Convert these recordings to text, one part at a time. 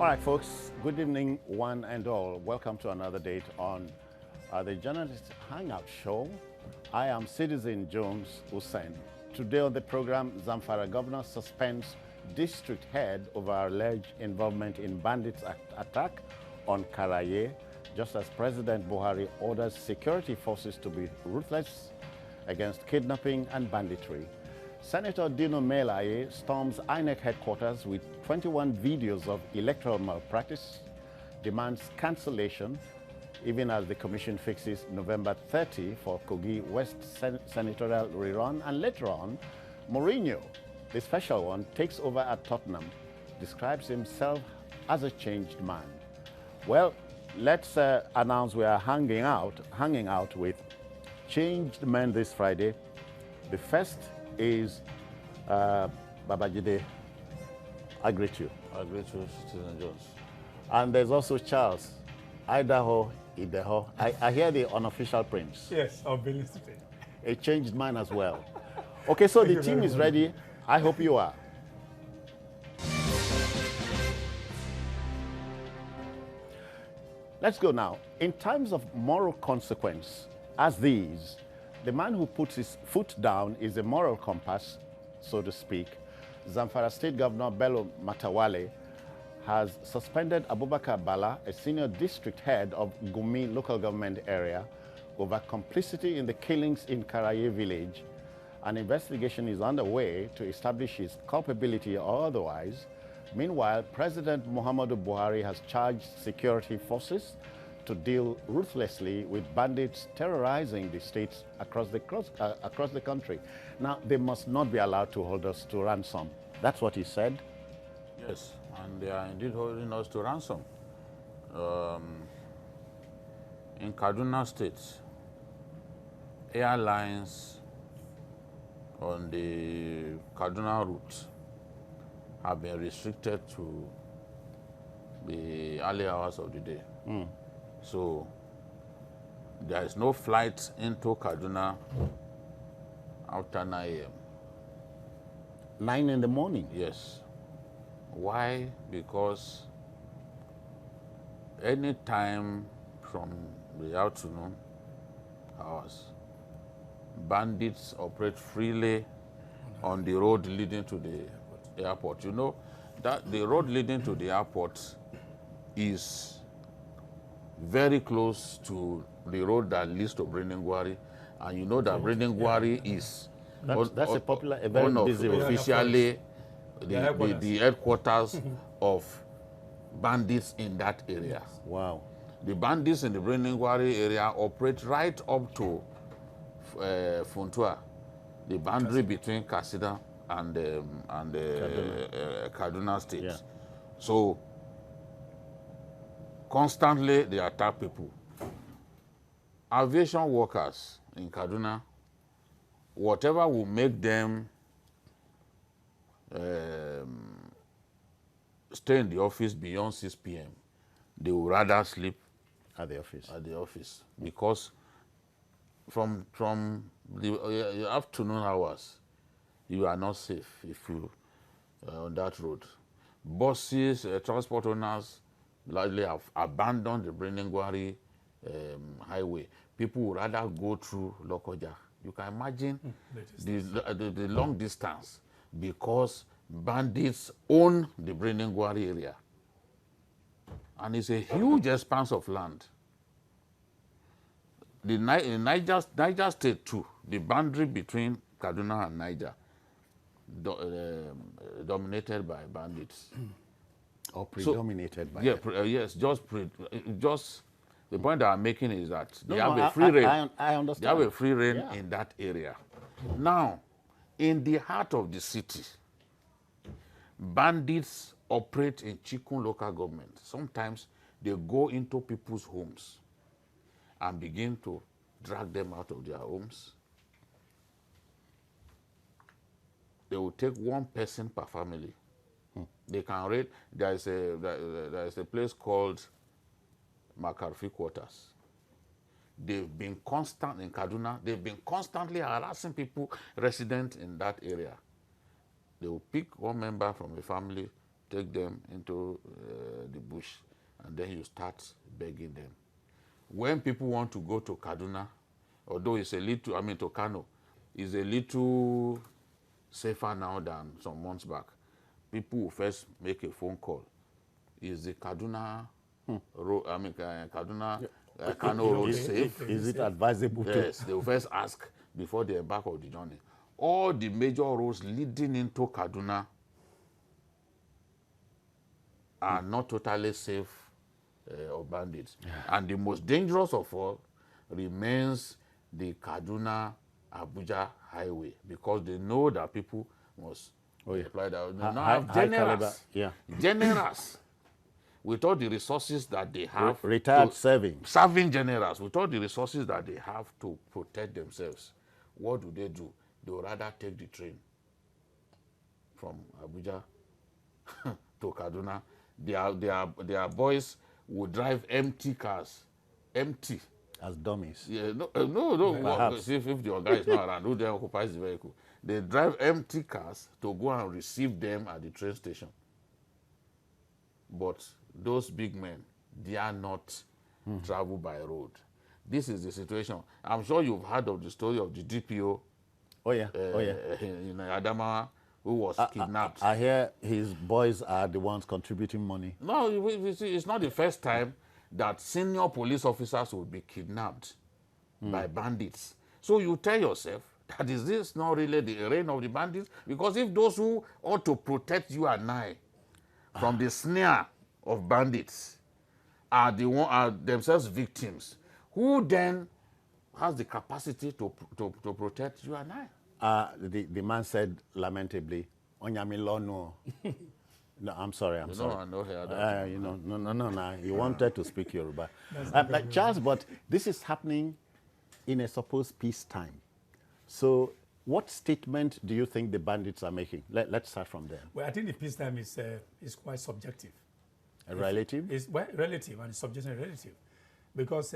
All right, folks, good evening, one and all. Welcome to another date on the Journalist Hangout Show. I am Citizen Jones Hussein. Today on the program, Zamfara governor suspends district head over alleged involvement in bandits attack on Karaye, just as President Buhari orders security forces to be ruthless against kidnapping and banditry. Senator Dino Melaye storms INEC headquarters with 21 videos of electoral malpractice, demands cancellation, even as the commission fixes November 30 for Kogi West senatorial rerun. And later on, Mourinho, the special one, takes over at Tottenham, describes himself as a changed man. Well, let's announce we are hanging out with changed men this Friday. The first is Babajide. I greet you. I greet you, Citizen Jones. And there's also Charles, Idaho, Idaho. I hear the unofficial prince. Yes, of Benin City. A changed man as well. Okay, so the team is ready. I hope you are. Let's go now. In times of moral consequence, as these, the man who puts his foot down is a moral compass, so to speak. Zamfara State Governor Bello Matawale has suspended Abubakar Bala, a senior district head of Gumi local government area, over complicity in the killings in Karaye village. An investigation is underway to establish his culpability or otherwise. Meanwhile, President Muhammadu Buhari has charged security forces to deal ruthlessly with bandits terrorizing the states across the country. Now, they must not be allowed to hold us to ransom. That's what he said. Yes, and they are indeed holding us to ransom. In Kaduna State, airlines on the Kaduna route have been restricted to the early hours of the day. So there is no flight into Kaduna after 9 a.m. 9 in the morning? Yes. Why? Because any time from the afternoon hours, bandits operate freely on the road leading to the airport. You know that the road leading to the airport is very close to the road that leads to Breningwari, and you know that Breningwari is that's a popular, a very busy road. Officially the headquarters of bandits in that area. Wow. The bandits in the Breningwari area operate right up to Funtua, the boundary between Kasida and Kaduna State. Yeah. So constantly they attack people. Aviation workers in Kaduna, whatever will make them stay in the office beyond 6 p.m., they would rather sleep At the office. Because from the afternoon hours, you are not safe if you on that road. Buses, transport owners largely have abandoned the Breningwari highway. People would rather go through Lokoja. You can imagine the long distance, because bandits own the Breningwari area. And it's a huge expanse of land. In Niger State too, the boundary between Kaduna and Niger, dominated by bandits. Or predominated by yes, just the point that I'm making is that they have a free reign. I understand. They have a free reign in that area. Now, in the heart of the city, bandits operate in Chikun local government. Sometimes they go into people's homes and begin to drag them out of their homes. They will take one person per family. They can raid. There is a place called McCarthy Quarters. They've been constant in Kaduna. They've been constantly harassing people resident in that area. They will pick one member from the family take them into the bush, and then you start begging them. When people want to go to Kaduna, although it's a little, I mean to Kano, is a little safer now than some months back. People will first make a phone call. Is the Kaduna road, I mean Kaduna Kano road safe? Is it advisable to? Yes, they will first ask before they embark on the journey. All the major roads leading into Kaduna are not totally safe of bandits. And the most dangerous of all remains the Kaduna-Abuja highway, because they know that people must apply that. High caliber, Generals, with all the resources that they have. Retired serving generals, with all the resources that they have to protect themselves, what do? They would rather take the train from Abuja to Kaduna. Their boys would drive empty cars, empty. As dummies. Yeah, no. If the guy is not around, who then occupies the vehicle? They drive empty cars to go and receive them at the train station. But those big men, they are not travel by road. This is the situation. I'm sure you've heard of the story of the DPO. In Adama, who was kidnapped. I hear his boys are the ones contributing money. No, it's not the first time that senior police officers will be kidnapped by bandits. So you tell yourself, that is this not really the reign of the bandits? Because if those who ought to protect you and I from the snare of bandits are themselves victims, who then has the capacity to protect you and I? The man said lamentably, "Onyamilono." No, I'm sorry. No. He wanted to speak Yoruba. Charles, but this is happening in a supposed peacetime. So what statement do you think the bandits are making? Let's start from there. Well, I think the peacetime is quite subjective. Relative? It's relative, and it's subjective and relative. Because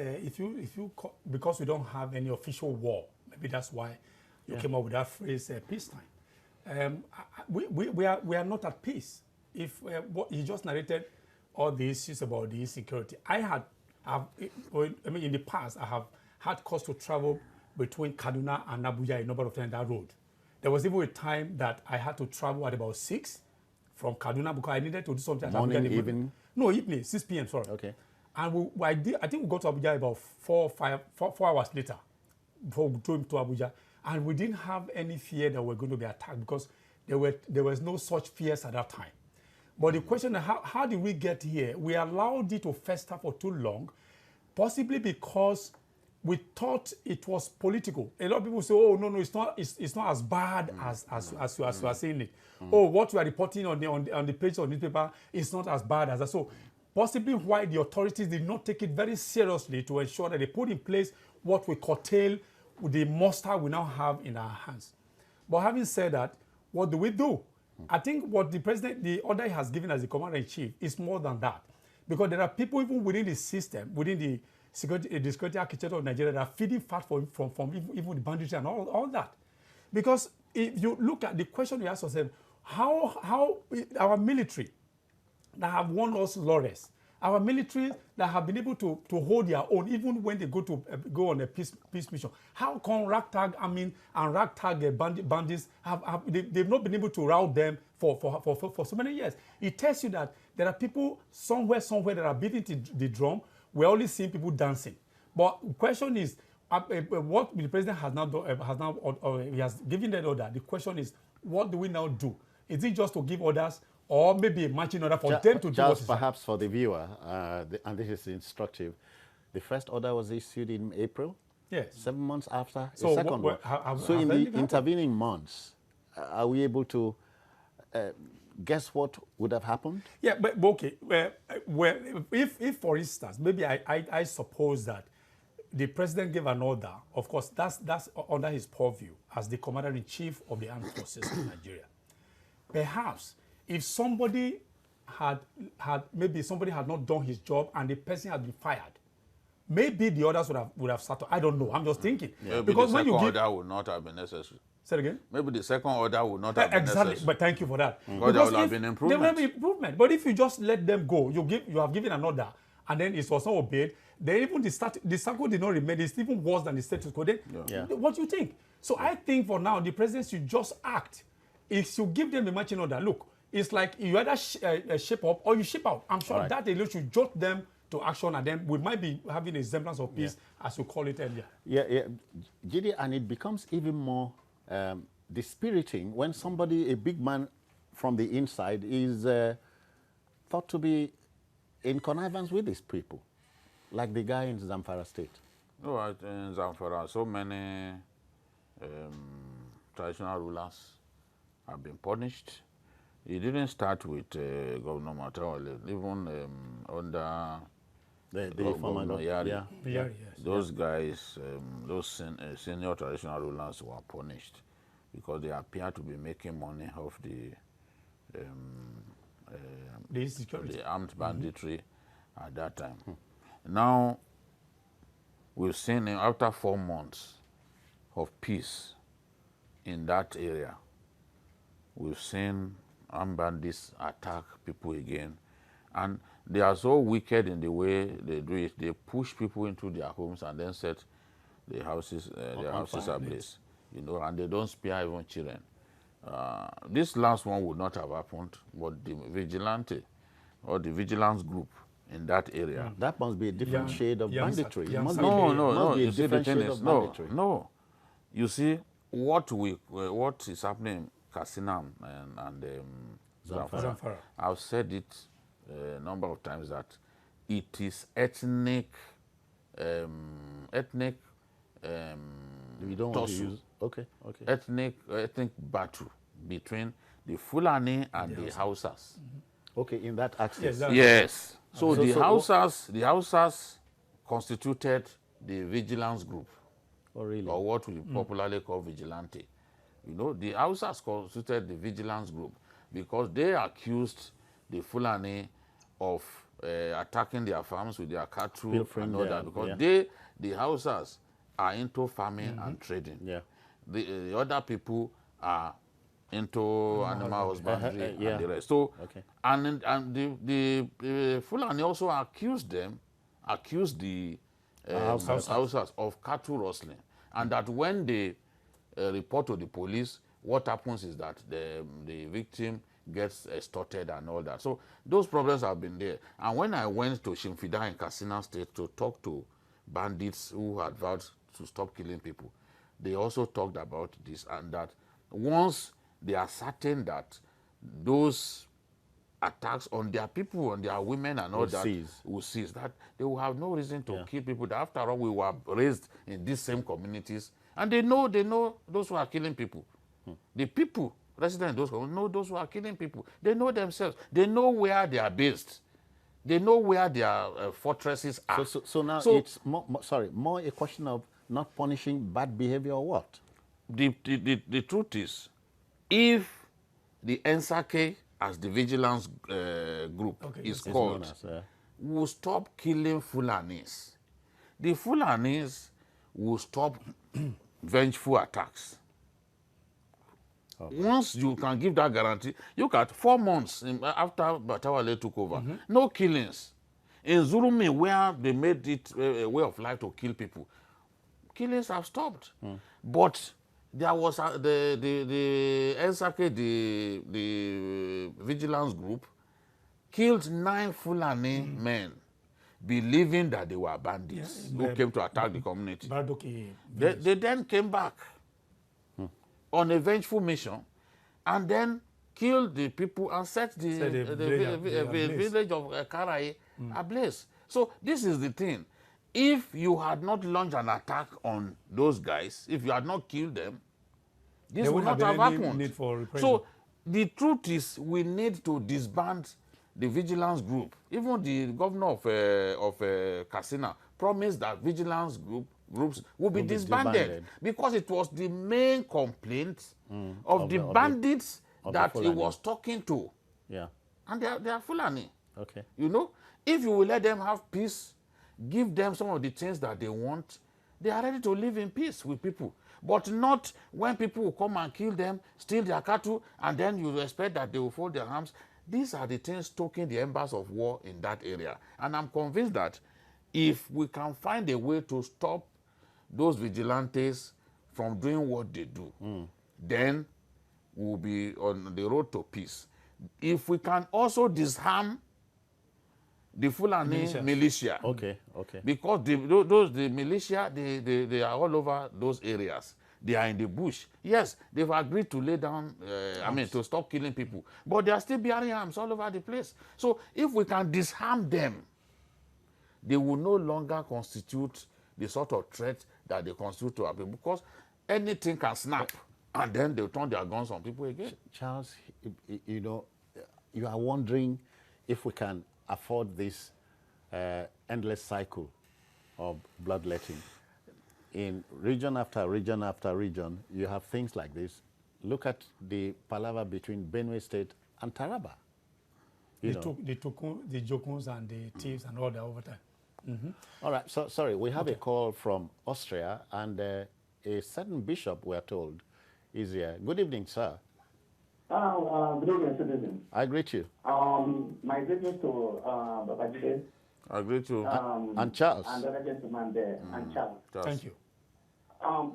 because we don't have any official war, maybe that's why you came up with that phrase, peacetime. We are not at peace. If what he just narrated all the issues about the insecurity, in the past, I have had cause to travel between Kaduna and Abuja a number of times that road. There was even a time that I had to travel at about 6 from Kaduna because I needed to do something. Morning, evening? No, evening, 6 p.m., sorry. Okay. And I think we got to Abuja about 4 hours later before we drove to Abuja. And we didn't have any fear that we were going to be attacked because there was no such fears at that time. But the question is, how did we get here? We allowed it to fester for too long, possibly because we thought it was political. A lot of people say, "Oh, no, it's not as bad as you are saying it." Oh, what you are reporting on the page of the newspaper is not as bad as that. So possibly why the authorities did not take it very seriously to ensure that they put in place what we curtail the muster we now have in our hands. But having said that, what do we do? I think what the order he has given as the commander-in-chief is more than that. Because there are people even within the system, within the security architecture of Nigeria that are feeding fat from even the banditry and all that. Because if you look at the question you ask yourself, how our military that have won us laurels, our military that have been able to hold their own even when they go on a peace mission, how come ragtag army and ragtag bandits they've not been able to rout them for so many years? It tells you that there are people somewhere that are beating the drum. We're only seeing people dancing. But the question is, what the president has now done, he has given that order. The question is, what do we now do? Is it just to give orders, or maybe a marching order for them to do what is perhaps for the viewer, and this is instructive, the first order was issued in April? Yes. 7 months after so the second one. So in the intervening months, are we able to guess what would have happened? Yeah, but okay. Well, if for instance, maybe I suppose that the president gave an order, of course, that's under his purview as the commander-in-chief of the armed forces of Nigeria. Perhaps if somebody had not done his job and the person had been fired, maybe the others would have started. I don't know. I'm just thinking. Maybe Because the when second you give, order would not have been necessary. say it again. Maybe the second order would not have been Exactly, necessary. but thank you for that. Because there will have been improvement. There will be improvement. But if you just let them go, you have given an order, and then it was not obeyed, then even the circle did not remain. It's even worse than the status quo. Then, what do you think? So I think for now, the president should just act. It should give them a matching order. Look, it's like you either ship up or you ship out. I'm sure that alone should jot them to action, and then we might be having a semblance of peace, as you call it earlier. GD, and it becomes even more dispiriting when somebody, a big man from the inside, is thought to be in connivance with these people, like the guy in Zamfara State. No, in Zamfara, so many traditional rulers have been punished. It didn't start with Governor Matawale, even under the former Yari. Yes. Those guys, those senior traditional rulers were punished because they appear to be making money off the armed banditry at that time. Now, we've seen after 4 months of peace in that area, we've seen armed bandits attack people again. And they are so wicked in the way they do it. They push people into their homes and then set the houses, ablaze. You know, and they don't spare even children. This last one would not have happened, but the vigilante or the vigilance group in that area. That must be a different shade of banditry. No. Be a You see, the different thing shade is, of banditry. no. You see, what is happening in Katsina and Zamfara. I've said it a number of times that it is ethnic. We don't want to use. Okay. Ethnic battle between the Fulani and the Hausas. Okay, in that axis. Yes. So the Hausas constituted the vigilance group. Oh, really? Or what we popularly call vigilante. You know, the Hausas constituted the vigilance group because they accused the Fulani of attacking their farms with their cattle and all that, because the Hausas are into farming and trading. Yeah. The other people are into animal husbandry and the rest. So, and the Fulani also accused the Hausas of cattle rustling, and that when they report to the police, what happens is that the victim gets extorted and all that. So those problems have been there. And when I went to Shimfida in Katsina State to talk to bandits who had vowed to stop killing people, they also talked about this, and that once they are certain that those attacks on their people, on their women and all that will cease, that they will have no reason to kill people. That after all, we were raised in these same communities, and they know those who are killing people. The people residents in those communities know those who are killing people. They know themselves. They know where they are based. They know where their fortresses are. So now it's more a question of not punishing bad behavior or what? The truth is, if the NSAK, as the vigilance group is called, will stop killing Fulanis, the Fulanis will stop vengeful attacks. Once you can give that guarantee, you got 4 months after Batawale took over, no killings. In Zurumi, where they made it a way of life to kill people, killings have stopped. But there was the NSAK, the vigilance group, killed 9 Fulani men, believing that they were bandits who came to attack the community. They then came back on a vengeful mission, and then killed the people and set the village of Karai ablaze. So this is the thing. If you had not launched an attack on those guys, if you had not killed them, this would not have happened. So the truth is, we need to disband the vigilance group. Even the governor of Katsina promised that vigilance groups will be disbanded because it was the main complaint of the bandits that he was talking to. Yeah. And they are Fulani. Okay. You know, if you will let them have peace, give them some of the things that they want, they are ready to live in peace with people. But not when people will come and kill them, steal their cattle, and then you expect that they will fold their arms. These are the things stoking the embers of war in that area. And I'm convinced that if we can find a way to stop those vigilantes from doing what they do, then we'll be on the road to peace. If we can also disarm the Fulani militia. Okay. Because the militia, they are all over those areas. They are in the bush. Yes, they've agreed to lay down, to stop killing people. But they are still bearing arms all over the place. So if we can disarm them, they will no longer constitute the sort of threat that they constitute to our people. Because anything can snap, and then they'll turn their guns on people again. Charles, you are wondering if we can afford this endless cycle of bloodletting. In region after region after region, you have things like this. Look at the palaver between Benue State and Taraba. They took the Jokuns and the thieves and all that over time. All right, so sorry, we have a call from Austria, and a certain bishop, we are told, is here. Good evening, sir. Good evening, citizen. I greet you. My greetings to Babajide. I greet you. And Charles. And the other gentleman there, and Charles. Thank you.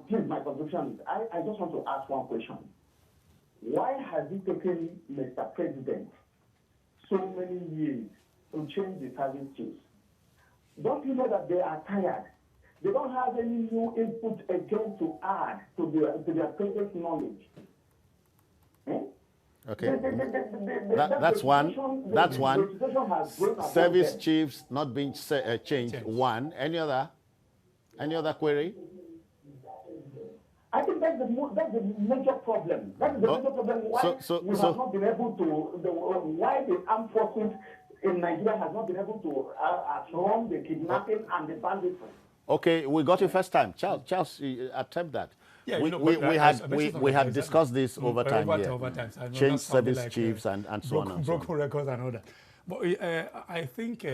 Please, my contribution is, I just want to ask one question. Why has it taken Mr. President so many years to change the service chiefs? Don't you know that they are tired? They don't have any new input again to add to their previous knowledge. Okay. That's one. That's one. Service chiefs not being changed. One. Any other query? I think that's the major problem. That is the major problem why we have not been able to, why the armed forces in Nigeria has not been able to outrun the kidnapping and the banditry. Okay, we got you first time. Charles, attempt that. Yeah, we had discussed this over time here. Change service like chiefs and so on. Broken records and all that. But I think,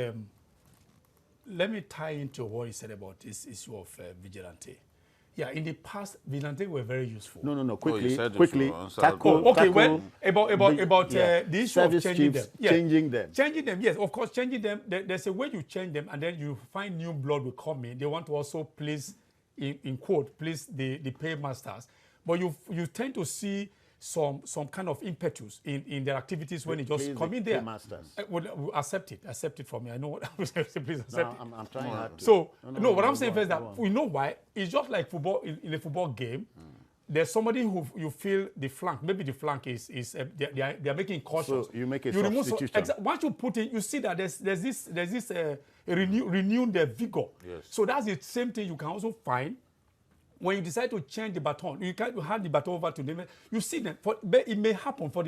let me tie into what he said about this issue of vigilante. Yeah, in the past, vigilante were very useful. No. Quickly. Tackle About the issue of changing them. Yeah. Changing them, yes, of course, changing them. There's a way you change them, and then you find new blood will come in. They want to also please, in quote, please the paymasters. But you tend to see some kind of impetus in their activities when it just come in there. Well, accept it for me. I know what I was saying. Please accept it. I'm trying hard to. So what I'm saying is that we know why. It's just like football in a football game. There's somebody who you feel the flank. Maybe the flank is they are making cautions. So you make a substitution. Once you put in, you see that there's this renewed vigor. Yes. So that's the same thing you can also find. When you decide to change the baton, you can't hand the baton over to them. You see them. It may happen for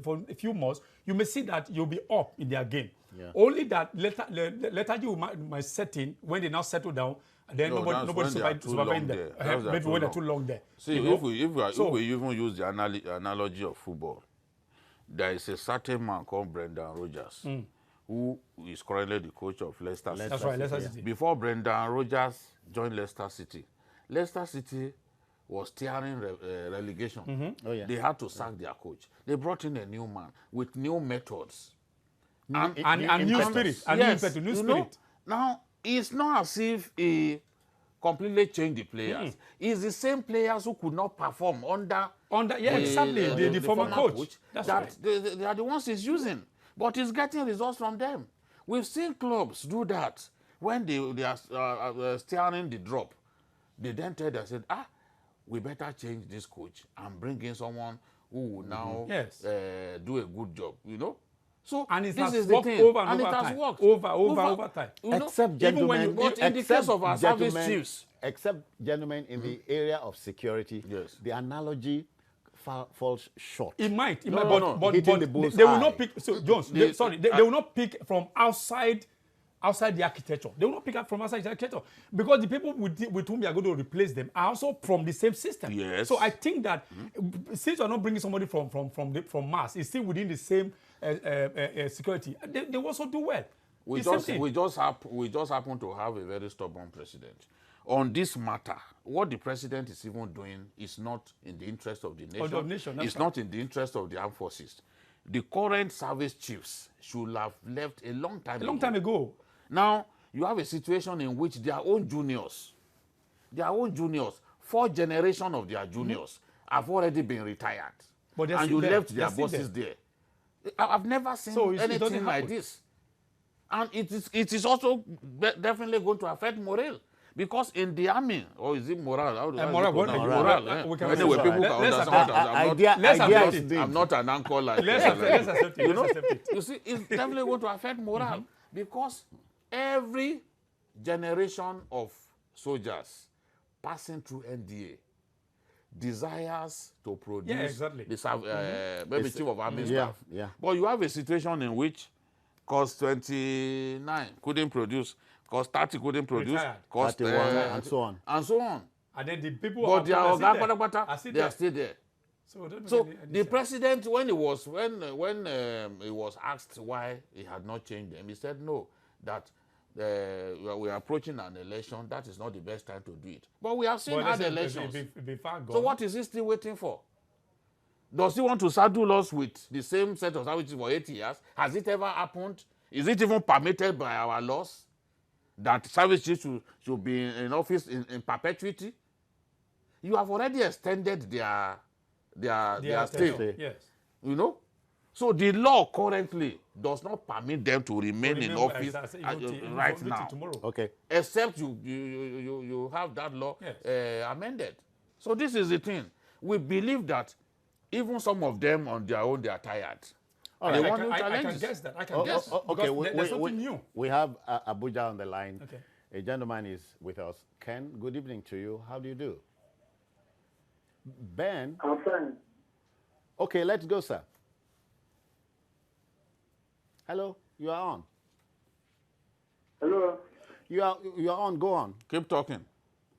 for a few months. You may see that you'll be up in their game. Yeah. Only that lethargy might set in when they now settle down. And then nobody surviving them. Maybe when they're too long there. See, if we even use the analogy of football, there is a certain man called Brendan Rodgers, who is currently the coach of Leicester City. That's right, Leicester City. Before Brendan Rodgers joined Leicester City was tearing relegation. Oh, yeah. They had to sack their coach. They brought in a new man with new methods. And new spirit. New spirit. Now, it's not as if he completely changed the players. It's the same players who could not perform under the former coach. That's right. They are the ones he's using. But he's getting results from them. We've seen clubs do that when they are steering the drop. They then tell them, said, we better change this coach and bring in someone who will now do a good job, So and it this has is the thing. Over and and it over has time. worked. Over time. Except gentlemen, but in the case of our service chiefs. Except gentlemen in the area of security, the analogy falls short. It might, but they will not pick. So Jones, they will not pick from outside the architecture. They will not pick up from outside the architecture because the people with whom you are going to replace them are also from the same system. Yes. So I think that since you are not bringing somebody from Mars, it's still within the same security. They also do well. we just happen to have a very stubborn president. On this matter, what the president is even doing is not in the interest of the nation. It's not in the interest of the armed forces. The current service chiefs should have left a long time ago. Now, you have a situation in which their own juniors, 4 generations of their juniors have already been retired. And you left their bosses there. I've never seen anything like this. And it is also definitely going to affect morale. Because in the army, or is it morale? Morale. Anyway, people can understand. I'm not an anchor like that. You see, it's definitely going to affect morale. Because every generation of soldiers passing through NDA desires to produce maybe chief of army staff. But you have a situation in which Cause 29 couldn't produce, Cause 30 couldn't produce, Cause 31 and so on. And then the people they are still there. So the president, when he was asked why he had not changed them, he said no, that we are approaching an election. That is not the best time to do it. But we have seen other elections. So what is he still waiting for? Does he want to saddle us with the same set of services for 8 years? Has it ever happened? Is it even permitted by our laws that service chiefs should be in office in perpetuity? You have already extended their stay. Yes. You know? So the law currently does not permit them to remain in office right now. Okay. Except you have that law amended. So this is the thing. We believe that even some of them on their own, they are tired. All right. I can guess that. I can guess. Okay, there's something new. We have Abuja on the line. Okay. A gentleman is with us. Ken, good evening to you. How do you do? Ben? I'm fine. Okay, let's go, sir. Hello, you are on. Hello. You are on. Go on. Keep talking.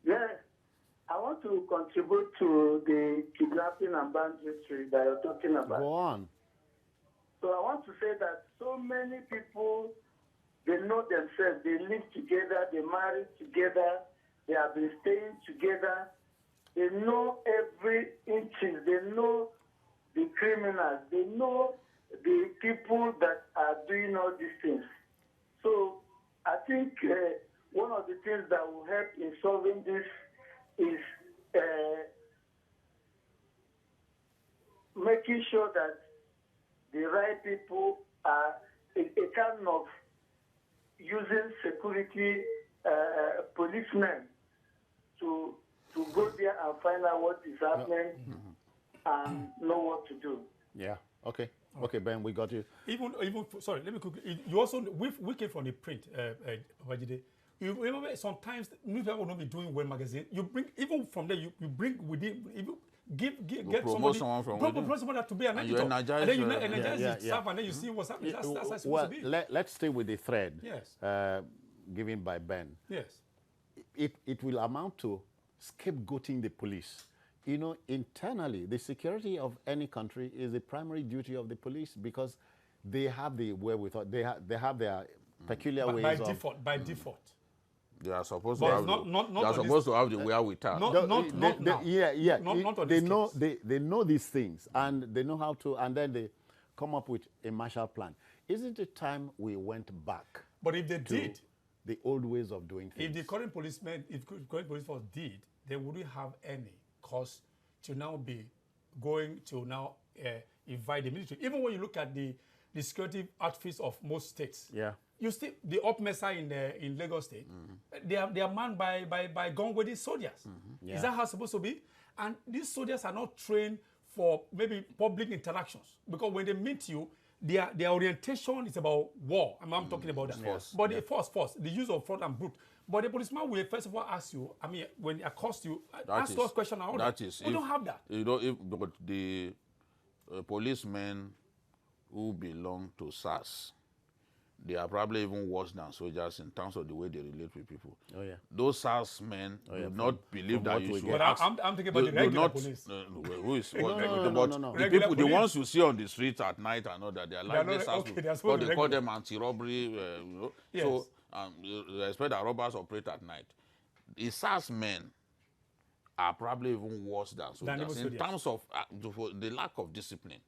Yes. I want to contribute to the kidnapping and banditry that you're talking about. Go on. So I want to say that so many people, they know themselves. They live together. They marry together. They have been staying together. They know every inch. They know the criminals. They know the people that are doing all these things. So I think one of the things that will help in solving this is making sure that the right people are a kind of using security policemen to go there and find out what is happening and know what to do. Yeah. Okay. Okay, Ben, we got you. Even sorry, let me quickly. You also we came from the print, Wajide. You remember sometimes newspaper will not be doing well magazine. You bring even from there. You bring within. Get somebody to be an editor, and then you energize the staff, and then you see what's happening. That's supposed to be. Let's stay with the thread. Yes. Given by Ben. Yes. It will amount to scapegoating the police. You know, internally, the security of any country is the primary duty of the police because they have the wherewithal. They have their peculiar ways by default. They are supposed to have. They are supposed to have the wherewithal. They know these things and they know how to, and then they come up with a Marshall Plan. Isn't it time we went back? But if they did, the old ways of doing things. If the current police force did, they wouldn't have any cause to now be going to now invite the military. Even when you look at the security outfits of most states, you see the Up Mesa in Lagos State, they are manned by gun-wielding soldiers. Is that how it's supposed to be? And these soldiers are not trained for maybe public interactions because when they meet you, their orientation is about war. I'm talking about that. But the force, the use of front and brute. But the policeman will first of all ask you, I mean, when he accosts you, ask those questions. We don't have that. You know, but the policemen who belong to SARS, they are probably even worse than soldiers in terms of the way they relate with people. Oh, yeah. Those SARS men do not believe that you should But ask. I'm thinking about the regular police. Who is what? No. The people, the ones you see on the streets at night and all that, they are like not- this. okay, they are supposed What to they be call regular. them anti-robbery. You know? Yes. So you expect that robbers operate at night. The SARS men are probably even worse than soldiers in soldiers. terms of the lack of discipline.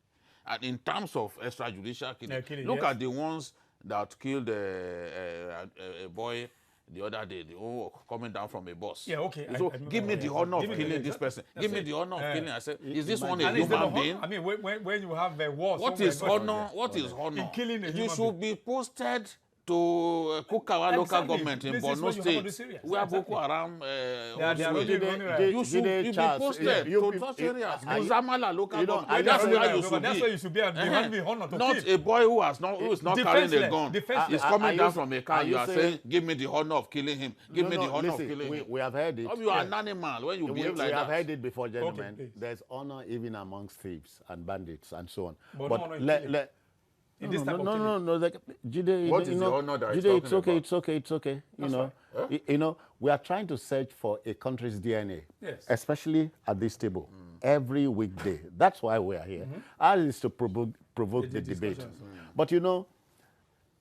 And in terms of extrajudicial killing, look yes. at the ones that killed a boy the other day, the one coming down from a bus. Yeah, okay. So I give me the honor of killing this person. Give me the honor of killing. I said, is this one a And it's human never being? I mean, when you have a war, What is honor? What is honor? In killing a You human should be posted to Kukawa local Exactly. government in This is Borno when you have all State, these areas. where Exactly. Boko Haram They are also really is. running around. You should be posted to such areas. Muzamala local government. That's where you should That's be. where you should be. And they have the honor to Not kill. a boy who is not carrying a gun. Defenseless. Is coming Are down you- from a car. are You you are saying- saying, give me the honor of killing him. Give me the honor of listen, killing him. we have heard it. You are an animal when you behave like we have that. heard it before, gentlemen. please. There's honor even amongst thieves and bandits and so on. But no honor in let, killing. let, In this type of no, killing. like, Jide, What is you the know, honor that he's Jide, talking it's okay, about? it's okay. That's You know, we are trying to search for a country's DNA, Yes. especially at this table, every weekday. That's why we are here. Ours is to provoke the debate. discussions. But you know,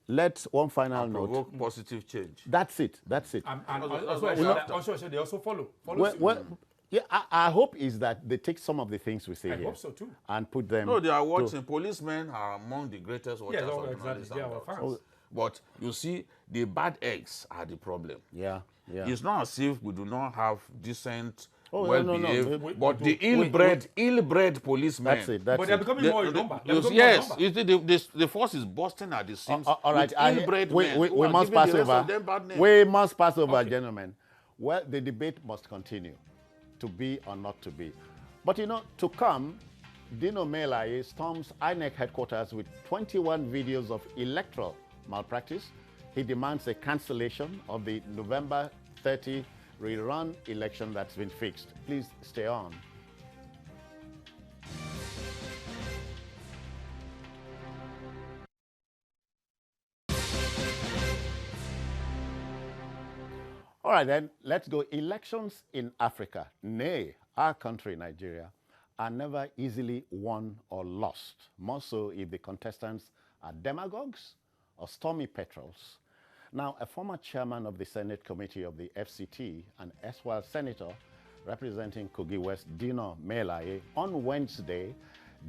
let's one final note. Provoke positive change. That's it. And also, they also follow. Well, suit. yeah, our hope is that they take some of the things we say I here hope so too. and put them. No, they are watching. Policemen are among the greatest watchers Yes, of exactly. journalists. They are and our doctors. fans. But you see, the bad eggs are the problem. Yeah. It's not as if we do not have decent, Oh, no, well-behaved, no. but the ill-bred policemen. That's it. But they're becoming more in number. They're becoming Yes, more in number. the force is busting at the seams. All right, with ill-bred men we who are must giving pass the rest over. of them bad names. We must pass over, gentlemen. Well, the debate must continue, to be or not to be. But you know, to come, Dino Melaye storms INEC headquarters with 21 videos of electoral malpractice. He demands a cancellation of the November 30 rerun election that's been fixed. Please stay on. All right, then, let's go. Elections in Africa, nay, our country, Nigeria, are never easily won or lost, more so if the contestants are demagogues or stormy petrels. Now, a former chairman of the Senate Committee of the FCT and erstwhile senator representing Kogi West, Dino Melaye, on Wednesday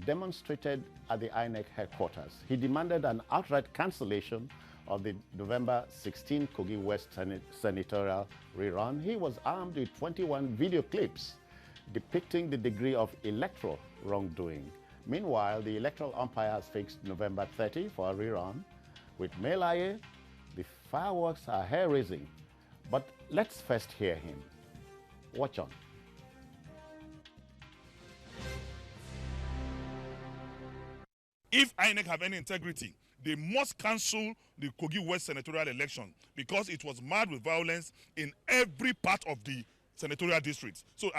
demonstrated at the INEC headquarters. He demanded an outright cancellation of the November 16 Kogi West senatorial rerun. He was armed with 21 video clips depicting the degree of electoral wrongdoing. Meanwhile, the electoral umpire has fixed November 30 for a rerun. With Melaye, the fireworks are hair-raising. But let's first hear him. Watch on. If INEC have any integrity, they must cancel the Kogi West senatorial election because it was marred with violence in every part of the senatorial districts. So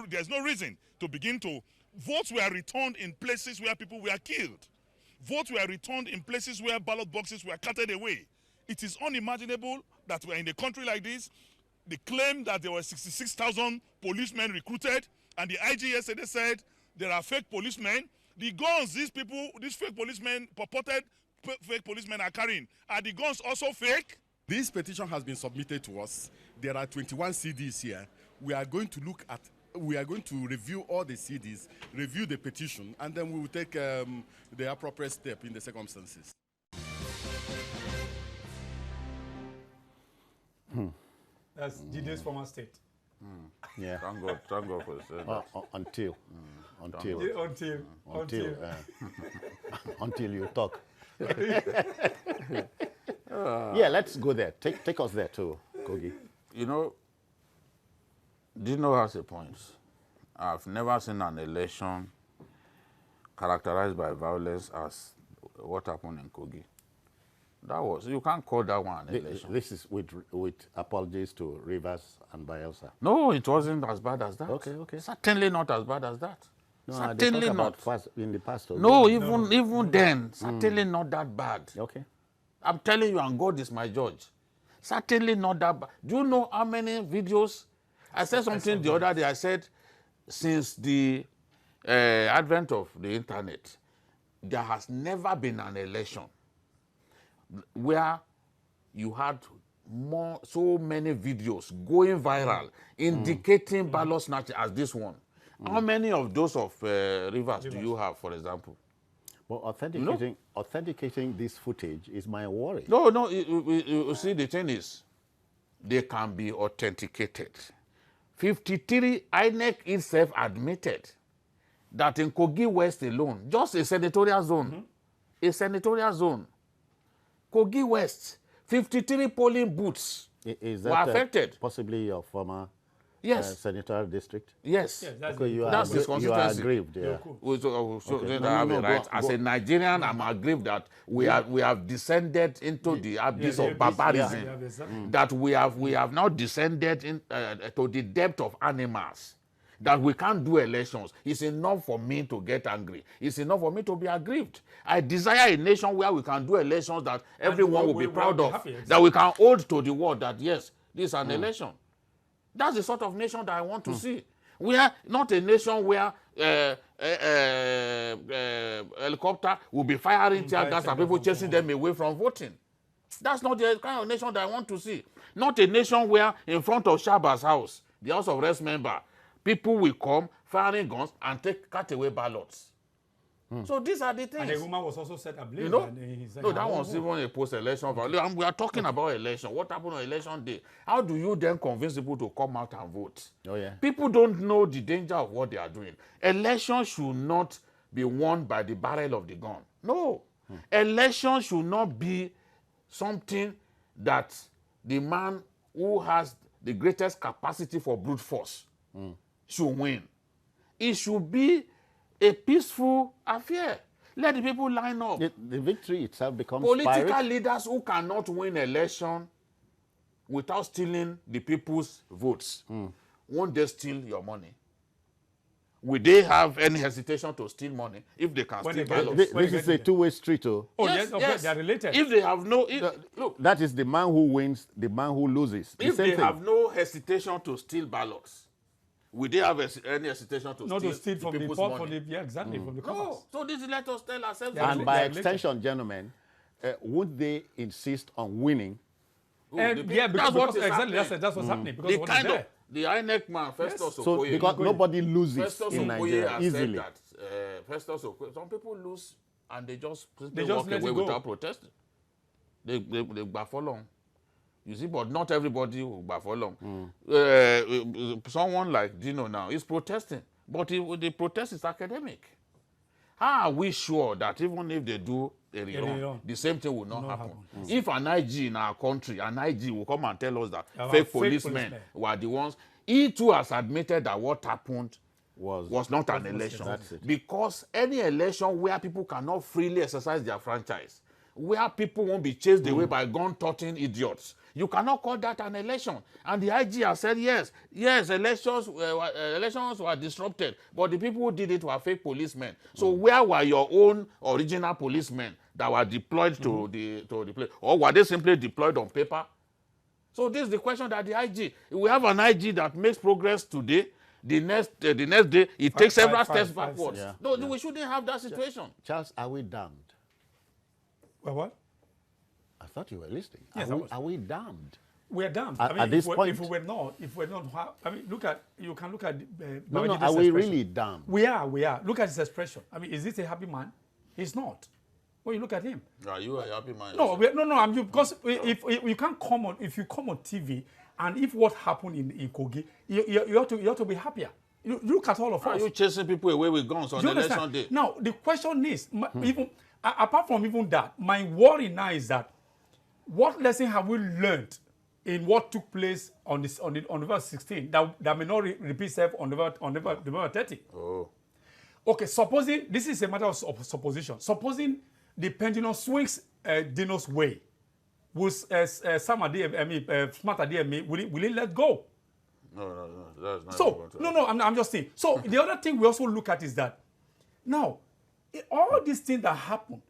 there's no reason to begin to. Votes were returned in places where people were killed. Votes were returned in places where ballot boxes were carted away. It is unimaginable that we're in a country like this. They claim that there were 66,000 policemen recruited, and the IG yesterday said there are fake policemen. The guns these fake policemen, purported fake policemen are carrying, are the guns also fake? This petition has been submitted to us. There are 21 CDs here. We are going to review all the CDs, review the petition, and then we will take the appropriate step in the circumstances. That's Jide's former state. Yeah. Thank God for saying that. Until until you talk. Yeah, let's go there. Take us there too, Kogi. You know, Dino has a point. I've never seen an election characterized by violence as what happened in Kogi. You can't call that one an election. This is with apologies to Rivers and Bayelsa. No, it wasn't as bad as that. Okay. Certainly not as bad as that. No, certainly not. In the past. No, even then, certainly not that bad. Okay. I'm telling you, and God is my judge. Certainly not that bad. Do you know how many videos? I said something the other day. I said, since the advent of the internet, there has never been an election where you had so many videos going viral, indicating ballot snatching as this one. How many of those of Rivers do you have, for example? Well, authenticating this footage is my worry. No, you see, the thing is, they can be authenticated. 53, INEC itself admitted that in Kogi West alone, just a senatorial zone, Kogi West, 53 polling booths Is were that affected. possibly your former senatorial district? Yes. That's Okay, you That's his are constituency. aggrieved, yeah. I have a right. As a Nigerian, I'm aggrieved that we have descended into the abyss of barbarism. That we have now descended to the depth of animals. That we can't do elections. It's enough for me to get angry. It's enough for me to be aggrieved. I desire a nation where we can do elections that everyone will be proud of. Happy, exactly. That we can hold to the word that yes, this is an election. That's the sort of nation that I want to see. We are not a nation where helicopter will be firing tear gas and people chasing them away from voting. That's not the kind of nation that I want to see. Not a nation where in front of Shaba's house, the House of Rest member, people will come firing guns and cut away ballots. So these are the things. And the woman was also set ablaze. You know? No, that was even a post-election. And we are talking about election. What happened on election day? How do you then convince people to come out and vote? Oh, yeah. People don't know the danger of what they are doing. Election should not be won by the barrel of the gun. No. Election should not be something that the man who has the greatest capacity for brute force should win. It should be a peaceful affair. Let the people line up. The victory itself becomes Political pirate. leaders who cannot win election without stealing the people's votes, won't they steal your money? Will they have any hesitation to steal money if they can steal ballots? This is a two-way street. Oh, Yes, they are related. If they have no... look, that is the man who wins, the man who loses. if they have no hesitation to steal ballots, will they have any hesitation to Not to steal the from the people's pot, money? exactly, from the No. coffers. So this let us tell ourselves Yeah, the And truth. by they are related. extension, gentlemen, would they insist on winning? Yeah, That's because what is exactly happening. that's what's happening. Because The what kind is of there. the INEC man, Festus So Okoye. because nobody loses Festus in Okoye Nigeria has easily. said that Festus Okoye, some people lose and they just walk let it away go. without protesting. They back for long. You see, but not everybody will back for long. Someone like Dino now is protesting, but the protest is academic. How are we sure that even if they do a rerun, the same thing will not happen? If an IG in our country, an IG will come and tell us that fake policemen were the ones, he too has admitted that what happened was not an election. That's it. Because any election where people cannot freely exercise their franchise, where people won't be chased away by gun-toting idiots, you cannot call that an election. And the IG has said, yes, elections were disrupted, but the people who did it were fake policemen. So where were your own original policemen that were deployed to the place? Or were they simply deployed on paper? So this is the question that the IG, we have an IG that makes progress today, the next day, it takes several steps backwards. No, we shouldn't have that situation. Charles, are we damned? Well, what? I thought you were listening. Yes, Are we damned? We are damned. At this point, if we're not, I mean, you can look at. No, Babajid's are we expression. really damned? We are. Look at his expression. I mean, is this a happy man? He's not. When you look at him. Are you a happy man? No. I'm because if you can't come on, if you come on TV and if what happened in Kogi, you ought to be happier. You look at all of us. Are you chasing people away with guns on election day? Now the question is, even apart from even that, my worry now is that what lesson have we learned in what took place on November 16 that may not repeat itself on November 30? Oh. Okay, supposing this is a matter of supposition. Supposing the pendulum swings Dino's way, will Smarter DMA will it let go? No, that's not. So I'm just saying. So the other thing we also look at is that now all these things that happen,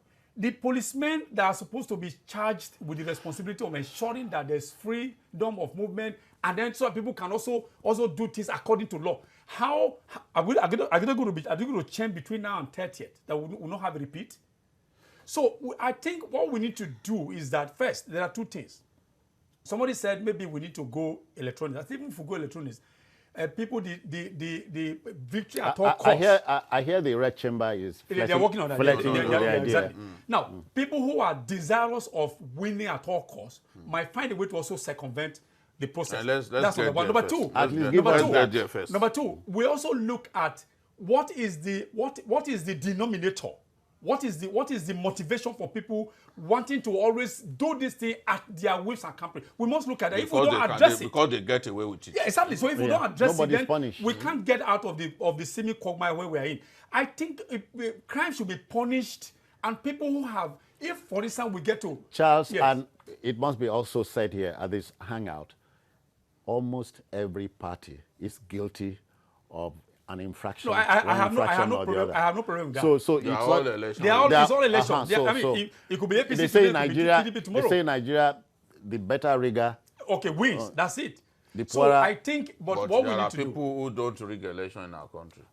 the policemen that are supposed to be charged with the responsibility of ensuring that there's freedom of movement, and then so that people can also do things according to law. How are they going to change between now and 30th that will not have a repeat? So I think what we need to do is that first there are two things. Somebody said maybe we need to go electronic. I think if we go electronic, people the victory at all costs. I hear the Red Chamber is They're working on that. flirting with the idea. Exactly. Now, people who are desirous of winning at all costs might find a way to also circumvent the process. Let's That's get number one. there Number two. At least give us Let's get there first. Number two, we also look at what is the denominator. What is the motivation for people wanting to always do this thing at their whims and caprice? We must look at that. If we don't address it, because they get away with it. yeah, exactly. So if we don't address it, then punished. we can't get out of the semi-quagmire where we are in. I think crime should be punished, and people who have, if for instance we get to Charles, yes. and it must be also said here at this hangout, almost every party is guilty of an infraction. No, I have no or the problem. other. I have no problem with that. So They are it's all not, election. It's all election. uh-huh, It could be APC they say in today, it could be Nigeria, PDP tomorrow. they say in Nigeria, the better rigger. Okay, wins. That's it. The So poorer- I think, but what we there are need to people who don't rig election in our country.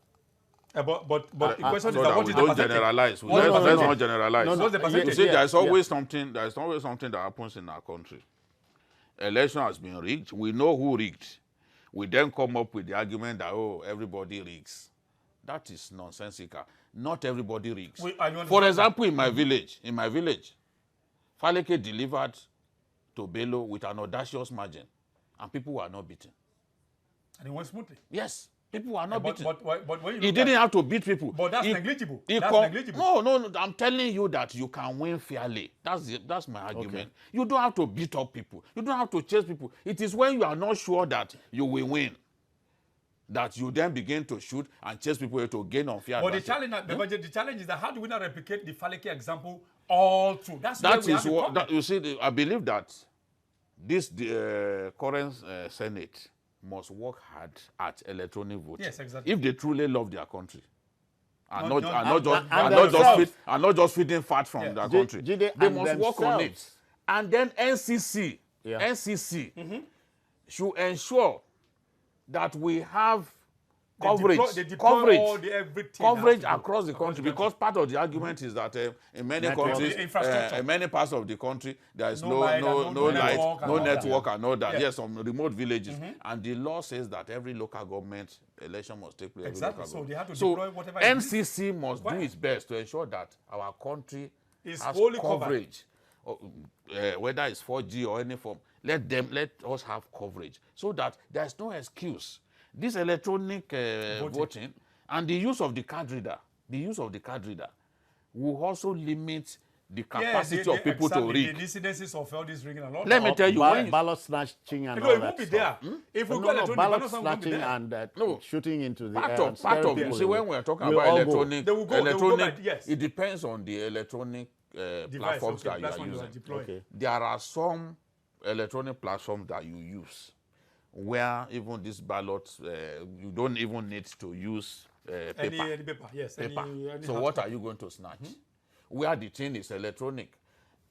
do, but the question So is that what we is the don't percentage? generalize. What is the Let's percentage? not generalize. No, no, What's the percentage? You see, Yeah, there's always yeah. something. There's always something that happens in our country. Election has been rigged. We know who rigged. We then come up with the argument that everybody rigs. That is nonsensical. Not everybody rigs. For example, in my village, Faleke delivered to Bello with an audacious margin, and people were not beaten. And it went smoothly. Yes, people were not beaten. But when you He look didn't at, have to beat people. but that's He- negligible. he That's com- negligible. No, I'm telling you that you can win fairly. That's my argument. You don't have to beat up people. You don't have to chase people. It is when you are not sure that you will win that you then begin to shoot and chase people to gain unfair But the advantage. challenge, the challenge is that how do we not replicate the Faleke example all through? That's That where we have is the what problem. you see. I believe that this current Senate must work hard at electronic voting. Yes, exactly. If they truly love their country, and No, not just feeding fat from their country, Jide, they and must work on it. themselves. And then NCC should ensure that we have coverage, They deploy all the everything coverage has to go across the country, because part of the argument is that in many Network. countries, Infrastructure. in many parts of the country, there is No no light, light, no network and all that. network and all that. Yeah. Yes, some remote villages, and the law says that every local government election must take place. every Exactly. local So they have to government. deploy whatever NCC must do Why? its best to ensure that our country Is has fully covered. coverage. Whether it's 4G or any form, let us have coverage so that there's no excuse. This electronic voting and the use of the card reader, will also limit the capacity of people to read. The incidences of all this ringing and all Let that. me tell you, when you- ballot snatching and No, all it that won't be stuff. there. If we No, go no, electronic, ballot ballot won't be snatching there. and shooting into the part air. of you see, when we're talking We'll about all go. electronic, They will go by- yes. it depends on the electronic platforms that you are platform using. deploying. Okay. There are some electronic platforms that you use where even this ballot, you don't even need to use paper. Any paper, yes. paper. Any So hard what copy. are you going to snatch? Where the thing is electronic.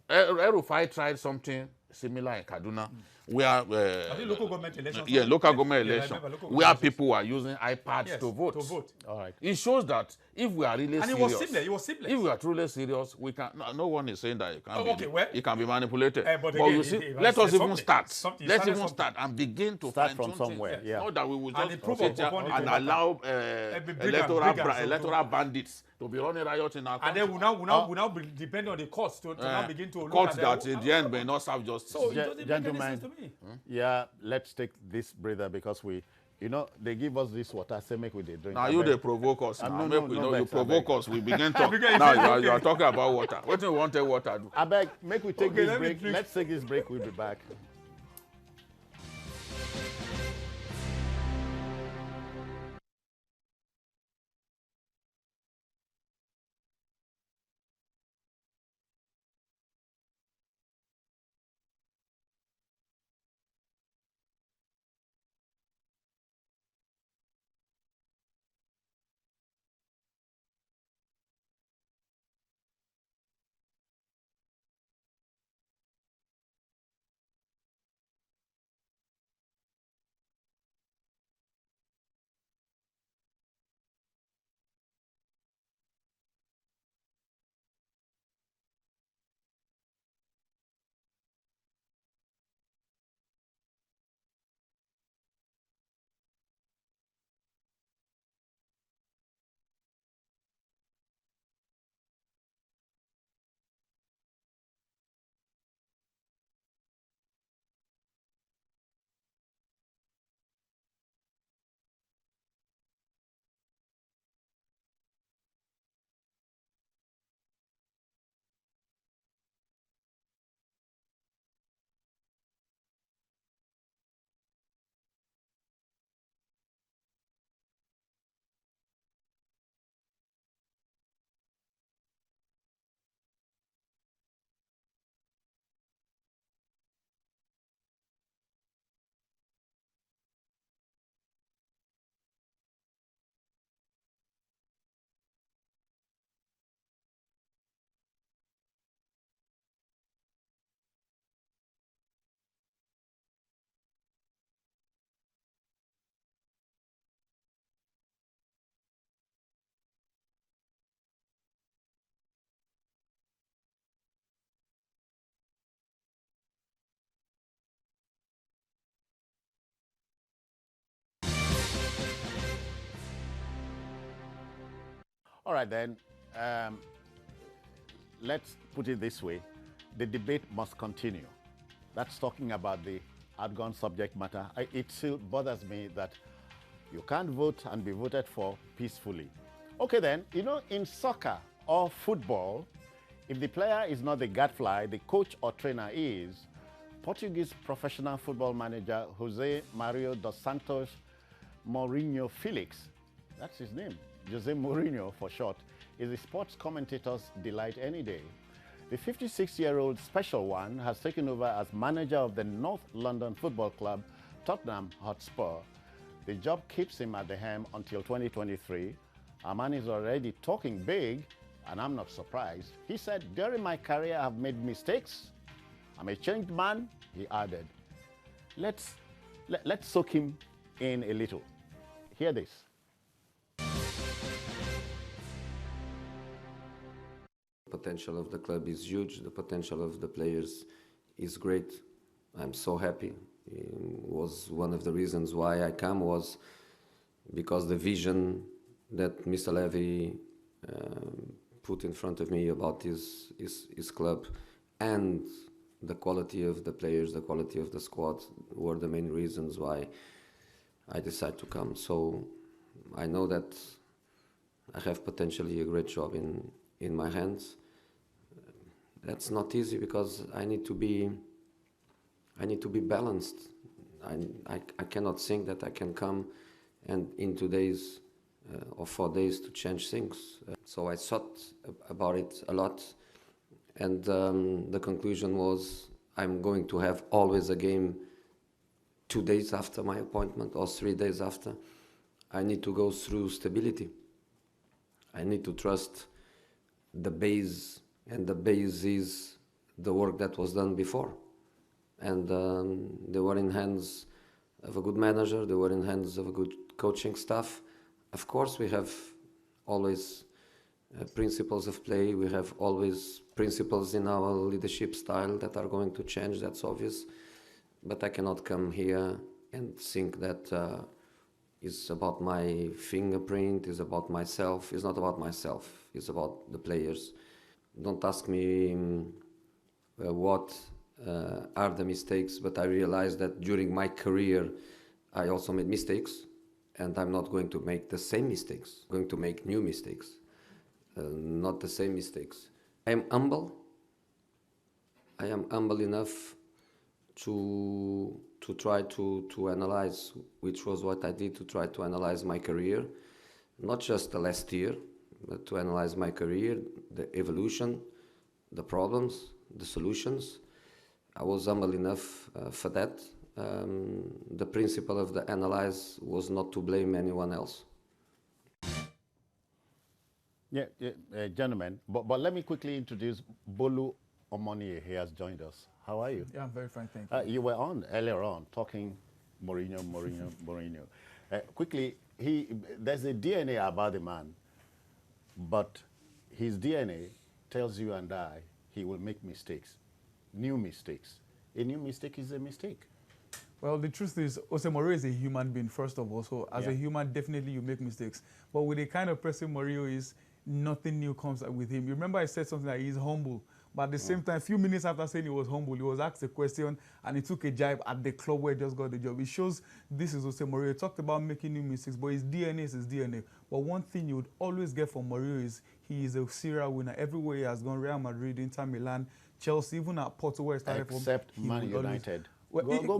Erufai tried something similar in Kaduna, where I think local government elections. local Yes. government Yeah, I election, remember local where government people were using iPads Yes, to vote. All right. It shows that if we are really And it serious, was seamless. It was seamless. if we are truly serious, we can. No one is saying that it can Oh, be. okay, well, it can be manipulated. but again, you see, it let was us even something. start. Something- Let's started even something. start and begin to Start from fine-tune things. somewhere, yeah. Not that we will And just the proof sit of here upon it and will allow brigands electoral bandits to be running riot in our And country. then we now be depending on the courts to now begin to look courts at that in the end may not serve justice. So it doesn't make any Gentlemen, sense to me. yeah, let's take this breather because they give us this water, say make we dey drink. Now you they provoke us. Now no, make no, we no know you vex, provoke abeg. us. We begin talk. Because Now you are talking about water. What do you want to water do? I beg, make we take Okay, this let me break. drink. Let's take this break. We'll be back. All right, then. Let's put it this way. The debate must continue. That's talking about the outgone subject matter. It still bothers me that you can't vote and be voted for peacefully. Okay, then, you know, in soccer or football, if the player is not the gadfly, the coach or trainer is. Portuguese professional football manager Jose Mario dos Santos Mourinho Felix, that's his name, Jose Mourinho for short, is the sports commentator's delight any day. The 56-year-old special one has taken over as manager of the North London football club Tottenham Hotspur. The job keeps him at the helm until 2023. Our man is already talking big, and I'm not surprised. He said, during my career, I've made mistakes. I'm a changed man, he added. Let's soak him in a little. Hear this. The potential of the club is huge. The potential of the players is great. I'm so happy. It was one of the reasons why I come was because the vision that Mr. Levy put in front of me about his club and the quality of the players, the quality of the squad were the main reasons why I decided to come. So I know that I have potentially a great job in my hands. That's not easy because I need to be balanced. I cannot think that I can come and in 2 days or 4 days to change things. So I thought about it a lot, and the conclusion was I'm going to have always a game 2 days after my appointment or 3 days after. I need to go through stability. I need to trust the base, and the base is the work that was done before. And they were in hands of a good manager, they were in hands of a good coaching staff. Of course, we have always principles of play, we have always principles in our leadership style that are going to change, that's obvious. But I cannot come here and think that it's about my fingerprint, it's about myself. It's not about myself, it's about the players. Don't ask me what are the mistakes, but I realized that during my career I also made mistakes, and I'm not going to make the same mistakes. I'm going to make new mistakes, not the same mistakes. I am humble. I am humble enough to try to analyze, which was what I did, to try to analyze my career, not just the last year, but to analyze my career, the evolution, the problems, the solutions. I was humble enough for that. The principle of the analyze was not to blame anyone else. Yeah, gentlemen, but let me quickly introduce Bolu Omoni. He has joined us. How are you? Yeah, I'm very fine, thank you. You were on earlier on talking Mourinho. Quickly, there's a DNA about the man, but his DNA tells you and I he will make mistakes, new mistakes. A new mistake is a mistake. Well, the truth is, Jose Mourinho is a human being, first of all. So as a human, definitely you make mistakes. But with the kind of person Mourinho is, nothing new comes with him. You remember I said something like he's humble. But at the same time, a few minutes after saying he was humble, he was asked a question and he took a jibe at the club where he just got the job. It shows this is Jose Mourinho. He talked about making new mistakes, but his DNA is his DNA. But one thing you would always get from Mourinho is he is a serial winner. Everywhere he has gone, Real Madrid, Inter Milan, Chelsea, even at Porto where he started except from. Man United. Well, go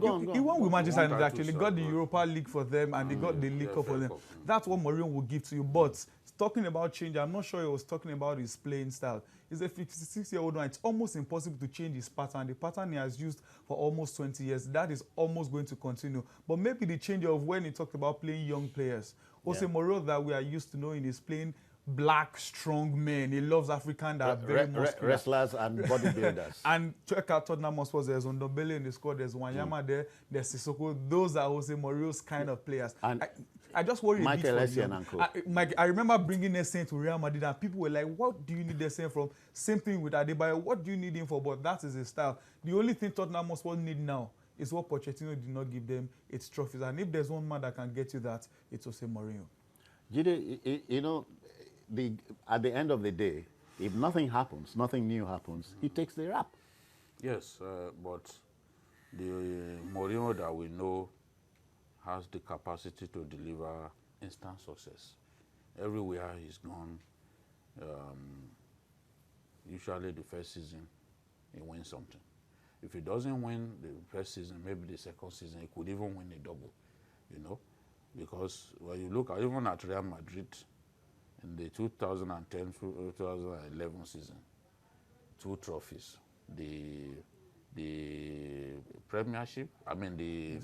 on. He won with Manchester United, actually. Got the Europa League for them and they got the League Cup for them. That's what Mourinho will give to you. But talking about change, I'm not sure he was talking about his playing style. He's a 56-year-old man. It's almost impossible to change his pattern. The pattern he has used for almost 20 years, that is almost going to continue. But maybe the change of when he talked about playing young players. Jose Mourinho that we are used to knowing is playing black, strong men. He loves African that are very muscular. Wrestlers and bodybuilders. And check out Tottenham Hotspur. There's Ndombele in the squad. There's Wanyama there. There's Sissoko. Those are Jose Mourinho's kind of players. And I just worry a bit for him. Mike, I remember bringing Essien to Real Madrid and people were like, what do you need Essien from? Same thing with Adebayo. What do you need him for? But that is his style. The only thing Tottenham Hotspur need now is what Pochettino did not give them. It's trophies. And if there's one man that can get you that, it's Jose Mourinho. Jide, you know, at the end of the day, if nothing happens, nothing new happens, he takes the rap. Yes, but the Mourinho that we know has the capacity to deliver instant success. Everywhere he's gone, usually the first season, he wins something. If he doesn't win the first season, maybe the second season, he could even win a double, you know? Because when you look at, even at Real Madrid, in the 2010-2011 season, 2 trophies. The Premiership, I mean the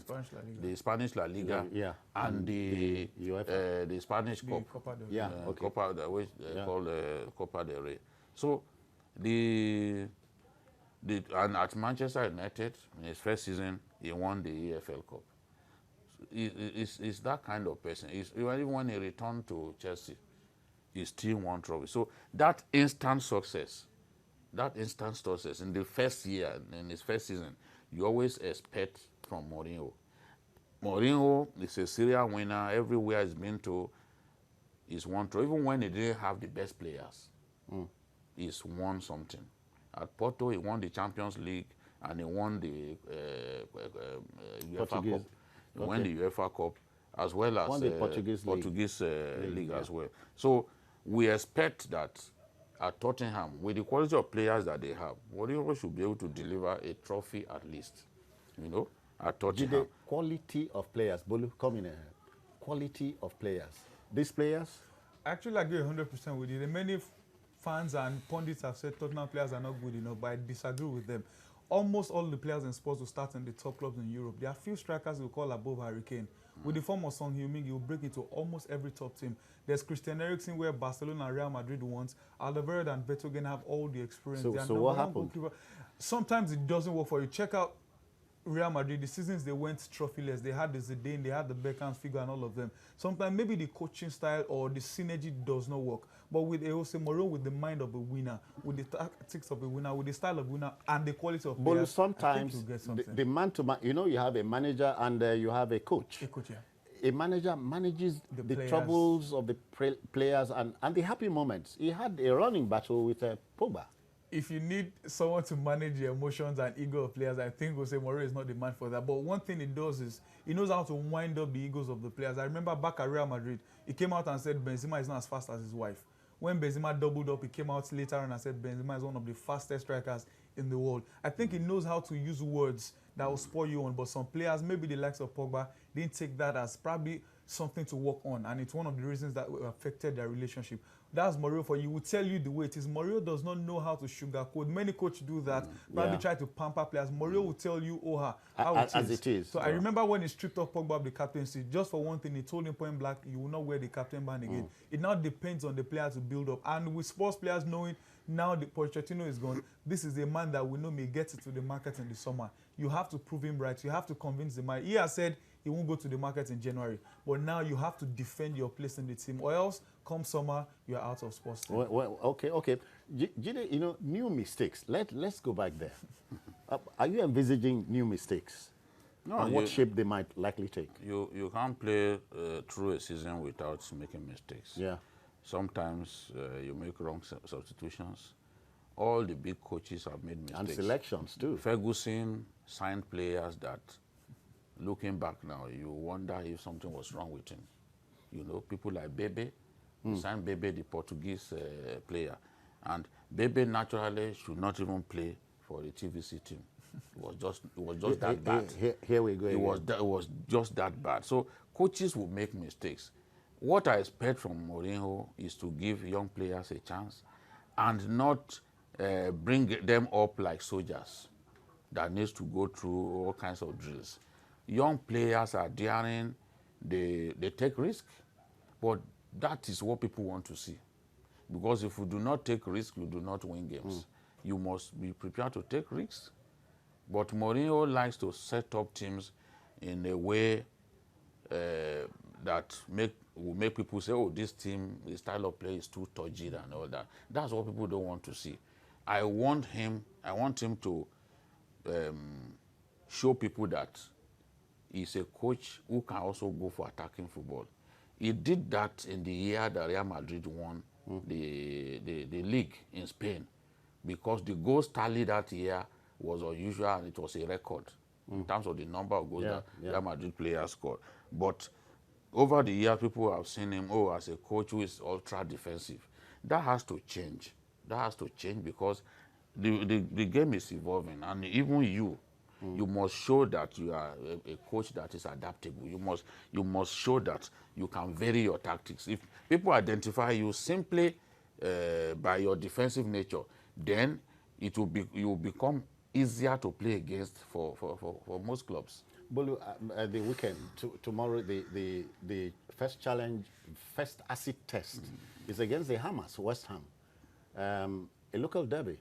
Spanish La Liga, and the Spanish Cup, Copa, which they call Copa del Rey. So and at Manchester United, in his first season, he won the EFL Cup. It's that kind of person. Even when he returned to Chelsea, he still won trophy. So that instant success in the first year, in his first season, you always expect from Mourinho. Mourinho is a serial winner. Everywhere he's been to, he's won trophy. Even when he didn't have the best players, he's won something. At Porto, he won the Champions League and he won the UEFA Cup. He won the UEFA Cup as well as the Portuguese League as well. So we expect that at Tottenham, with the quality of players that they have, Mourinho should be able to deliver a trophy at least, you know, at Tottenham. The quality of players, Bolu, come in here. Quality of players. These players? Actually, I agree 100% with you. The many fans and pundits have said Tottenham players are not good enough, but I disagree with them. Almost all the players in sports will start in the top clubs in Europe. There are few strikers who call above Harry Kane. With the form of Son Heung-min, he will break into almost every top team. There's Christian Eriksen, where Barcelona and Real Madrid wants. Alderweireld and Vertonghen have all the experience. So what happened? Sometimes it doesn't work for you. Check out Real Madrid. The seasons they went trophyless. They had the Zidane, they had the Beckham figure and all of them. Sometimes maybe the coaching style or the synergy does not work. But with Jose Mourinho, with the mind of a winner, with the tactics of a winner, with the style of a winner, and the quality of players, sometimes the man-to-man, you know, you have a manager and you have a coach. A coach, yeah. A manager manages the troubles of the players and the happy moments. He had a running battle with Pogba. If you need someone to manage the emotions and ego of players, I think Jose Mourinho is not the man for that. But one thing he does is he knows how to wind up the egos of the players. I remember back at Real Madrid, he came out and said Benzema is not as fast as his wife. When Benzema doubled up, he came out later and said Benzema is one of the fastest strikers in the world. I think he knows how to use words that will spur you on, but some players, maybe the likes of Pogba, didn't take that as probably something to work on, and it's one of the reasons that affected their relationship. That's Mourinho for you. He will tell you the way it is. Mourinho does not know how to sugarcoat. Many coaches do that, probably try to pamper players. Mourinho will tell you, how it is. So I remember when he stripped off Pogba of the captaincy, just for one thing, he told him point blank, you will not wear the captain band again. It now depends on the player to build up. And with sports players knowing now the Pochettino is gone, this is a man that we know may get to the market in the summer. You have to prove him right. You have to convince the man. He has said he won't go to the market in January. But now you have to defend your place in the team, or else come summer, you're out of sports. Well, okay. Jide, you know, new mistakes. Let's go back there. Are you envisaging new mistakes? No. And what shape they might likely take? You can't play through a season without making mistakes. Yeah. Sometimes you make wrong substitutions. All the big coaches have made mistakes. And selections too. Ferguson signed players that, looking back now, you wonder if something was wrong with him. You know, people like Bebe, signed Bebe, the Portuguese player. And Bebe naturally should not even play for the TVC team. It was just that bad. Here we go. It was just that bad. So coaches will make mistakes. What I expect from Mourinho is to give young players a chance and not bring them up like soldiers that needs to go through all kinds of drills. Young players are daring, they take risk, but that is what people want to see. Because if you do not take risk, you do not win games. You must be prepared to take risks. But Mourinho likes to set up teams in a way that will make people say, oh, this team, the style of play is too turgid and all that. That's what people don't want to see. I want him to show people that he's a coach who can also go for attacking football. He did that in the year that Real Madrid won the league in Spain, because the goals tally that year was unusual and it was a record in terms of the number of goals that Real Madrid players scored. But over the years, people have seen him, as a coach who is ultra defensive. That has to change. That has to change because the game is evolving, and even you must show that you are a coach that is adaptable. You must show that you can vary your tactics. If people identify you simply by your defensive nature, then you will become easier to play against for most clubs. Bolu, the weekend, tomorrow, the first challenge, first acid test is against the Hammers, West Ham. A local derby,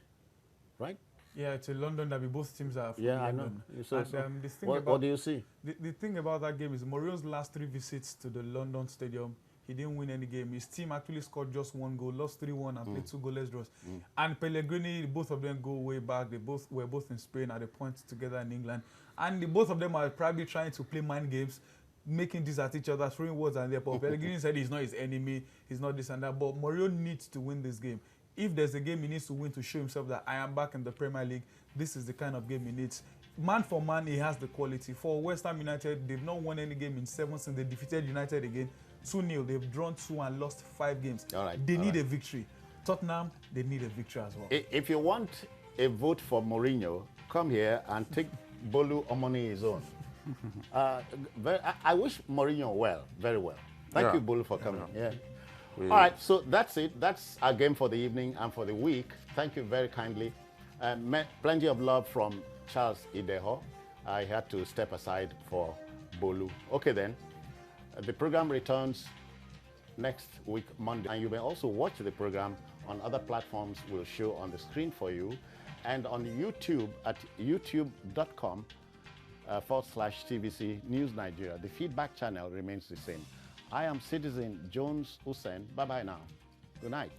right? Yeah, it's a London derby. Both teams are from I London. know. So, what do you see? The thing about that game is Mourinho's last 3 visits to the London stadium, he didn't win any game. His team actually scored just 1 goal, lost 3-1 and played 2 goalless draws. And Pellegrini, both of them go way back. They were both in Spain at a point together in England. And both of them are probably trying to play mind games, making this at each other, throwing words and there. But Pellegrini said he's not his enemy, he's not this and that. But Mourinho needs to win this game. If there's a game he needs to win to show himself that I am back in the Premier League, this is the kind of game he needs. Man for man, he has the quality. For West Ham United, they've not won any game in 7 since they defeated United again. 2-0. They've drawn 2 and lost 5 games. They need a victory. Tottenham, they need a victory as well. If you want a vote for Mourinho, come here and take Bolu Omoni his own. I wish Mourinho well, very well. Thank you, Bolu, for coming. All right, so that's it. That's our game for the evening and for the week. Thank you very kindly. Plenty of love from Charles Ideho. I had to step aside for Bolu. Okay, then. The program returns next week, Monday. And you may also watch the program on other platforms we'll show on the screen for you, and on YouTube at youtube.com/TVC News Nigeria. The feedback channel remains the same. I am Citizen Jones Hussein. Bye-bye now. Good night.